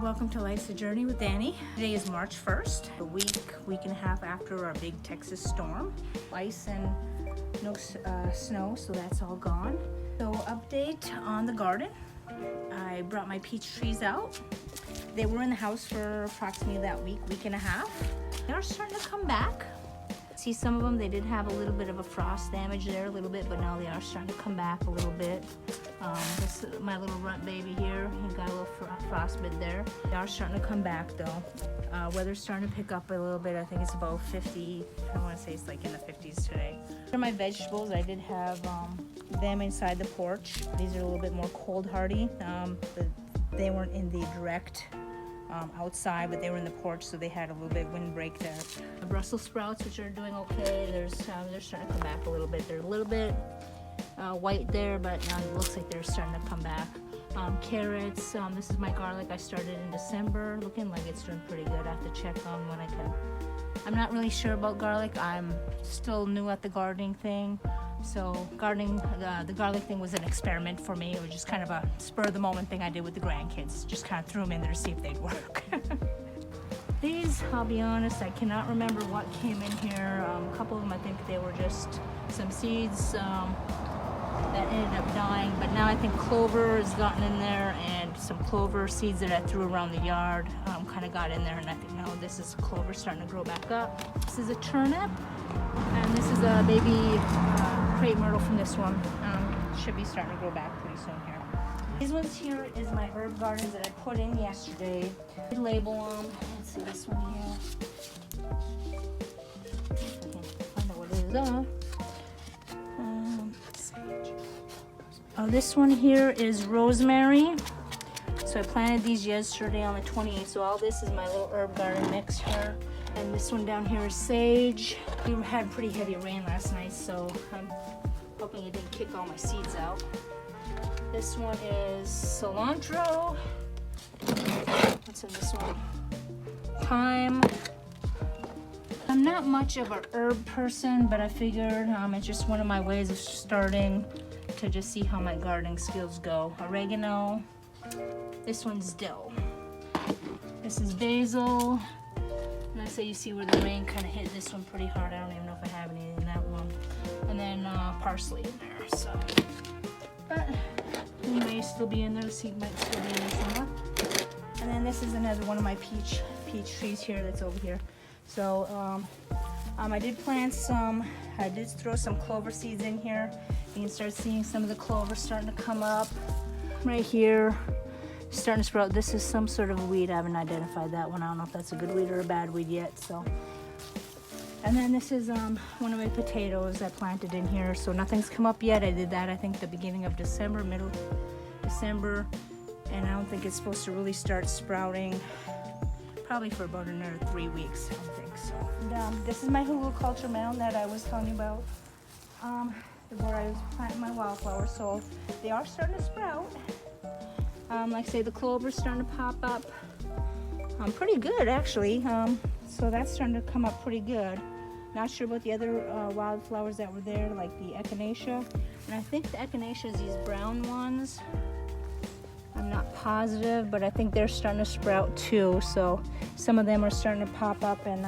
welcome to Life's a Journey with Dani. Today is March 1st, a week and a half after our big Texas storm. Ice and no snow, so that's all gone. So update on the garden. I brought my peach trees out. They were in the house for approximately that week and a half. They are starting to come back. See, some of them, they did have a little bit of a frost damage there a little bit, but now they are starting to come back a little bit. This is my little runt baby here. He got a little frostbite there. They are starting to come back though. Weather's starting to pick up a little bit. I think it's about 50. I want to say it's like in the 50s today. For my vegetables, I did have them inside the porch. These are a little bit more cold hardy. They weren't in the direct outside, but they were in the porch, so they had a little bit of windbreak there. The Brussels sprouts, which are doing okay, they're starting to come back a little bit. They're a little bit white there, but now it looks like they're starting to come back. Carrots, this is my garlic I started in December, looking like it's doing pretty good. I have to check on when I can. I'm not really sure about garlic. I'm still new at the gardening thing. So gardening, the garlic thing was an experiment for me. It was just kind of a spur of the moment thing I did with the grandkids. Just kind of threw them in there to see if they'd work. These, I'll be honest, I cannot remember what came in here. A couple of them, I think they were just some seeds that ended up dying. But now I think clover has gotten in there, and some clover seeds that I threw around the yard kind of got in there. And I think now this is clover starting to grow back up. This is a turnip, and this is a baby crepe myrtle from this one. Should be starting to grow back pretty soon here. These ones here is my herb gardens that I put in yesterday. I label them. Let's see this one here. I know what it is. This one here is rosemary. So I planted these yesterday on the 28th. So all this is my little herb garden mix here. And this one down here is sage. We had pretty heavy rain last night, so I'm hoping it didn't kick all my seeds out. This one is cilantro. What's in this one? Thyme. I'm not much of a herb person, but I figured it's just one of my ways of starting to just see how my gardening skills go. Oregano. This one's dill. This is basil. And I say you see where the rain kind of hit this one pretty hard. I don't even know if I have any in that one. And then parsley in there. So, but it may still be in there. The seed might still be in there somewhere. And then this is another one of my peach trees here that's over here. So I did plant some. I did throw some clover seeds in here. You can start seeing some of the clover starting to come up right here. Starting to sprout. This is some sort of weed. I haven't identified that one. I don't know if that's a good weed or a bad weed yet. So, and then this is one of my potatoes I planted in here. So nothing's come up yet. I did that I think the beginning of December, middle December, and I don't think it's supposed to really start sprouting probably for about another 3 weeks. I don't think so. And, this is my HUGELKULTUR mound that I was telling you about, where I was planting my wildflowers. So they are starting to sprout. Like I say, the clover's starting to pop up pretty good actually. So that's starting to come up pretty good. Not sure about the other wildflowers that were there, like the echinacea. And I think the echinacea is these brown ones. I'm not positive, but I think they're starting to sprout too. So some of them are starting to pop up, and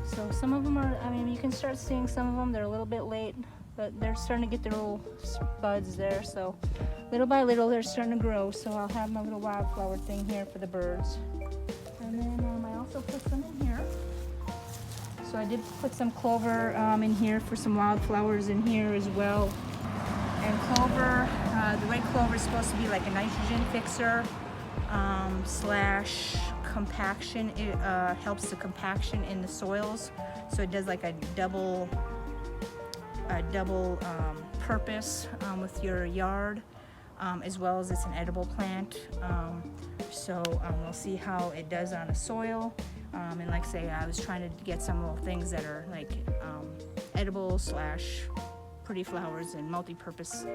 so some of them are, I mean, you can start seeing some of them. They're a little bit late, but they're starting to get their little buds there. So little by little, they're starting to grow. So I'll have my little wildflower thing here for the birds. And then I also put some in here. So I did put some clover in here for some wildflowers in here as well. And clover, the red clover is supposed to be like a nitrogen fixer slash compaction. It helps the compaction in the soils. So it does like a double purpose with your yard, as well as it's an edible plant. So we'll see how it does on the soil. And like I say, I was trying to get some little things that are like edible slash pretty flowers and multi-purpose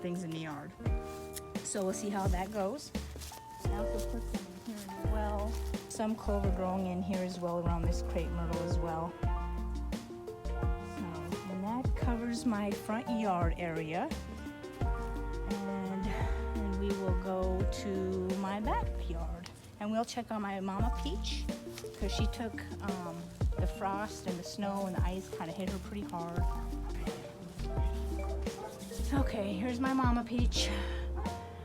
things in the yard. So we'll see how that goes. I also put some in here as well. Some clover growing in here as well around this crepe myrtle as well. So, and that covers my front yard area. And to my backyard. And we'll check on my mama peach because she took the frost and the snow and the ice kind of hit her pretty hard. Okay, here's my mama peach.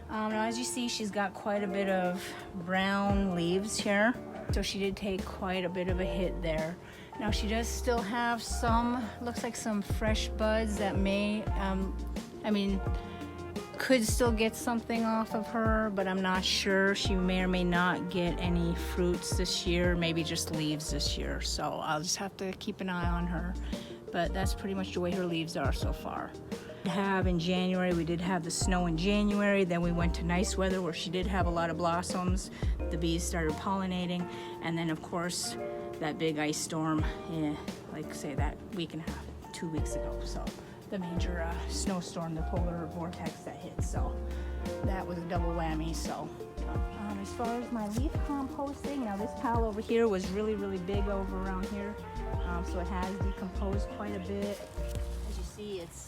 Now as you see, she's got quite a bit of brown leaves here. So she did take quite a bit of a hit there. Now she does still have some, looks like some fresh buds that may, could still get something off of her, but I'm not sure. She may or may not get any fruits this year, maybe just leaves this year. So I'll just have to keep an eye on her. But that's pretty much the way her leaves are so far. In January, we did have the snow in January. Then we went to nice weather where she did have a lot of blossoms. The bees started pollinating. And then of course, that big ice storm, like say that week and a half, 2 weeks ago. So the major snowstorm, the polar vortex that hit. So that was a double whammy. So as far as my leaf composting, now this pile over here was really, really big over around here. So it has decomposed quite a bit. As you see, it's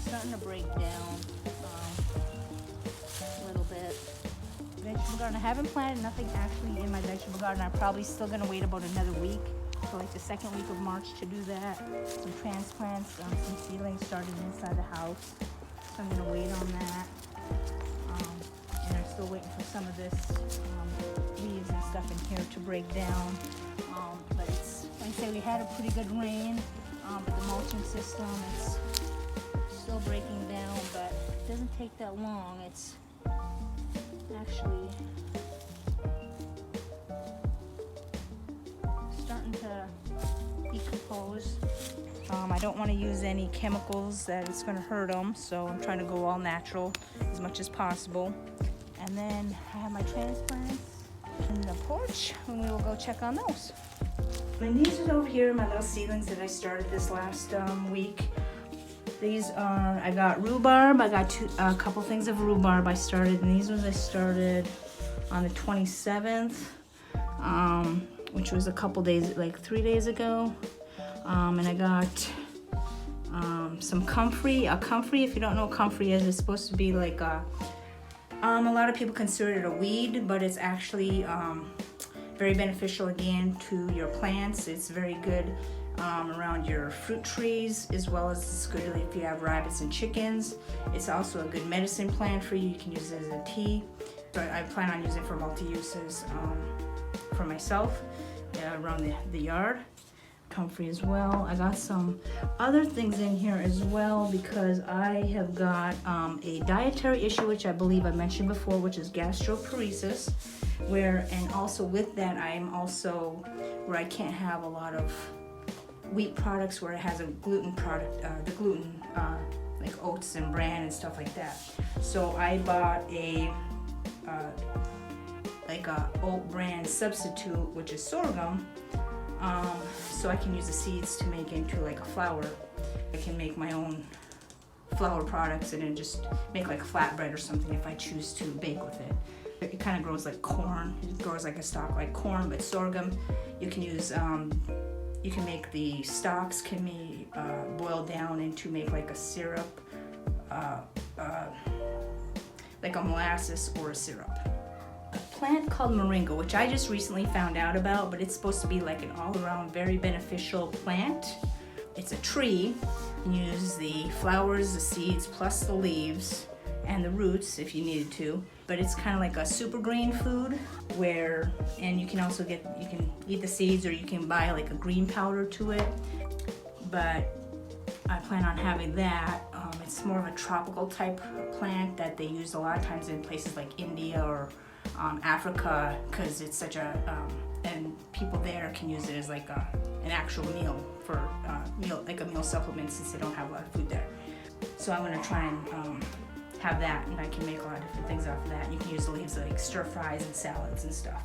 starting to break down a little bit. Vegetable garden, I haven't planted nothing actually in my vegetable garden. I'm probably still gonna wait about another week, so like the second week of March to do that. Some transplants, some seedlings started inside the house, so I'm gonna wait on that. And I'm still waiting for some of this leaves and stuff in here to break down. But it's, like I say, we had a pretty good rain, but the mulching system, it's still breaking down, but it doesn't take that long. It's actually starting to decompose. I don't want to use any chemicals that it's going to hurt them, so I'm trying to go all natural as much as possible. And then I have my transplants in the porch, and we will go check on those. And these are over here, my little seedlings that I started this last week. These are, I got rhubarb. I got a couple things of rhubarb I started, and these ones I started on the 27th, which was a couple days, like 3 days ago. And I got some comfrey. A comfrey, if you don't know what comfrey is, it's supposed to be like a lot of people consider it a weed, but it's actually very beneficial again to your plants. It's very good around your fruit trees, as well as it's good if you have rabbits and chickens. It's also a good medicine plant for you. You can use it as a tea. So I plan on using it for multi-uses for myself around the yard. Comfrey as well. I got some other things in here as well because I have got a dietary issue, which I believe I mentioned before, which is gastroparesis, and also with that I'm also where I can't have a lot of wheat products where it has a gluten product, the gluten like oats and bran and stuff like that. So I bought a oat bran substitute, which is sorghum. So I can use the seeds to make into like a flour. I can make my own flour products and then just make like a flatbread or something if I choose to bake with it. It kind of grows like corn. It grows like a stalk like corn, but sorghum, you can use, you can make the stalks can be boiled down into make like a syrup, like a molasses or a syrup. Plant called moringa, which I just recently found out about, but it's supposed to be like an all-around very beneficial plant. It's a tree. You can use the flowers, the seeds, plus the leaves and the roots if you needed to. But it's kind of like a super green food and you can also you can eat the seeds or you can buy like a green powder to it. But I plan on having that. It's more of a tropical type plant that they use a lot of times in places like India or Africa, because it's such and people there can use it as like an actual meal for like a meal supplement since they don't have a lot of food there. So I'm gonna try and have that, and I can make a lot of different things off of that. You can use the leaves like stir fries and salads and stuff.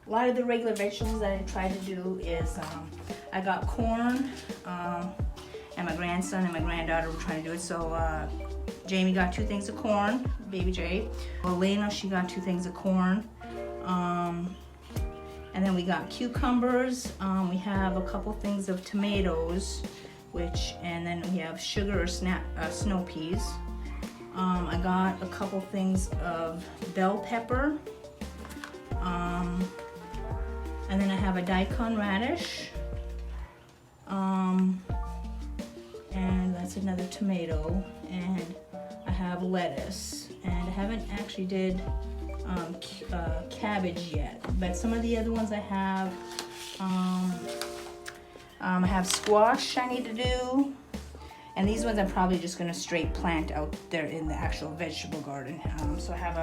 A lot of the regular vegetables that I try to do is I got corn, and my grandson and my granddaughter were trying to do it. So Jamie got 2 things of corn, baby Jay. Elena, she got 2 things of corn. And then we got cucumbers. We have a couple things of tomatoes, and then we have sugar or snow peas. I got a couple things of bell pepper. And then I have a daikon radish. And that's another tomato. And I have lettuce. And I haven't actually did cabbage yet. But some of the other ones I have, I have squash I need to do. And these ones I'm probably just gonna straight plant out there in the actual vegetable garden. So I have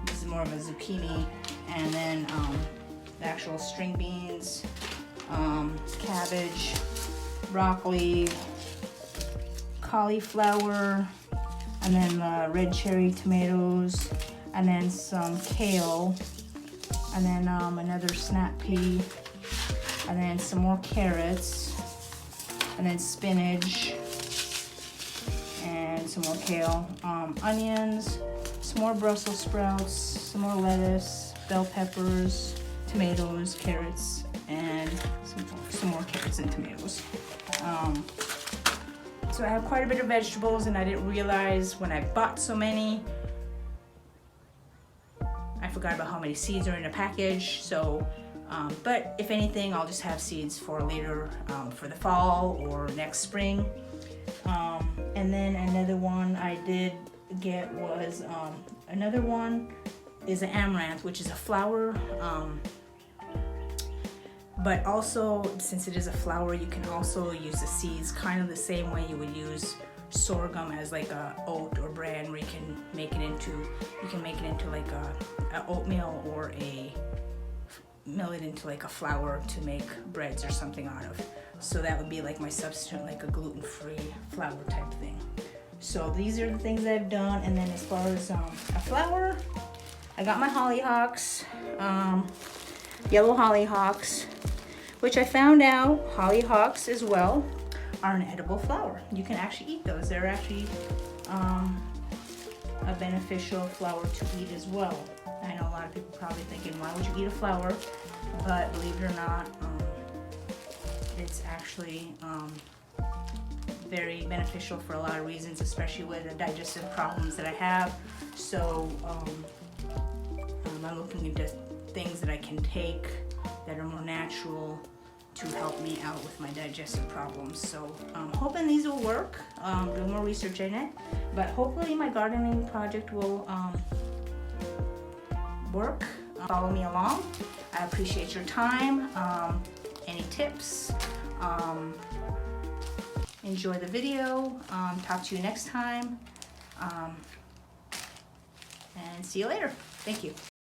this is more of a zucchini, and then the actual string beans, cabbage, broccoli, cauliflower, and then red cherry tomatoes, and then some kale, and then another snap pea, and then some more carrots, and then spinach, and some more kale, onions, some more Brussels sprouts, some more lettuce, bell peppers, tomatoes, carrots, and some more carrots and tomatoes. So I have quite a bit of vegetables, and I didn't realize when I bought so many, I forgot about how many seeds are in a package. So, but if anything, I'll just have seeds for later, for the fall or next spring. And then another one I did get was, another one is an amaranth, which is a flower. But also, since it is a flower, you can also use the seeds kind of the same way you would use sorghum as like a oat or bran, where you can make it into like a oatmeal, or mill it into like a flour to make breads or something out of. So that would be like my substitute, like a gluten-free flour type thing. So these are the things I've done. And then as far as a flower, I got my hollyhocks, yellow hollyhocks, which I found out hollyhocks as well are an edible flower. You can actually eat those. They're actually a beneficial flower to eat as well. I know a lot of people probably thinking, why would you eat a flower? But believe it or not, it's actually very beneficial for a lot of reasons, especially with the digestive problems that I have. So I'm looking into things that I can take that are more natural to help me out with my digestive problems. So I'm hoping these will work. Doing more research in it, but hopefully my gardening project will work. Follow me along. I appreciate your time. Any tips? Enjoy the video. Talk to you next time. And see you later. Thank you.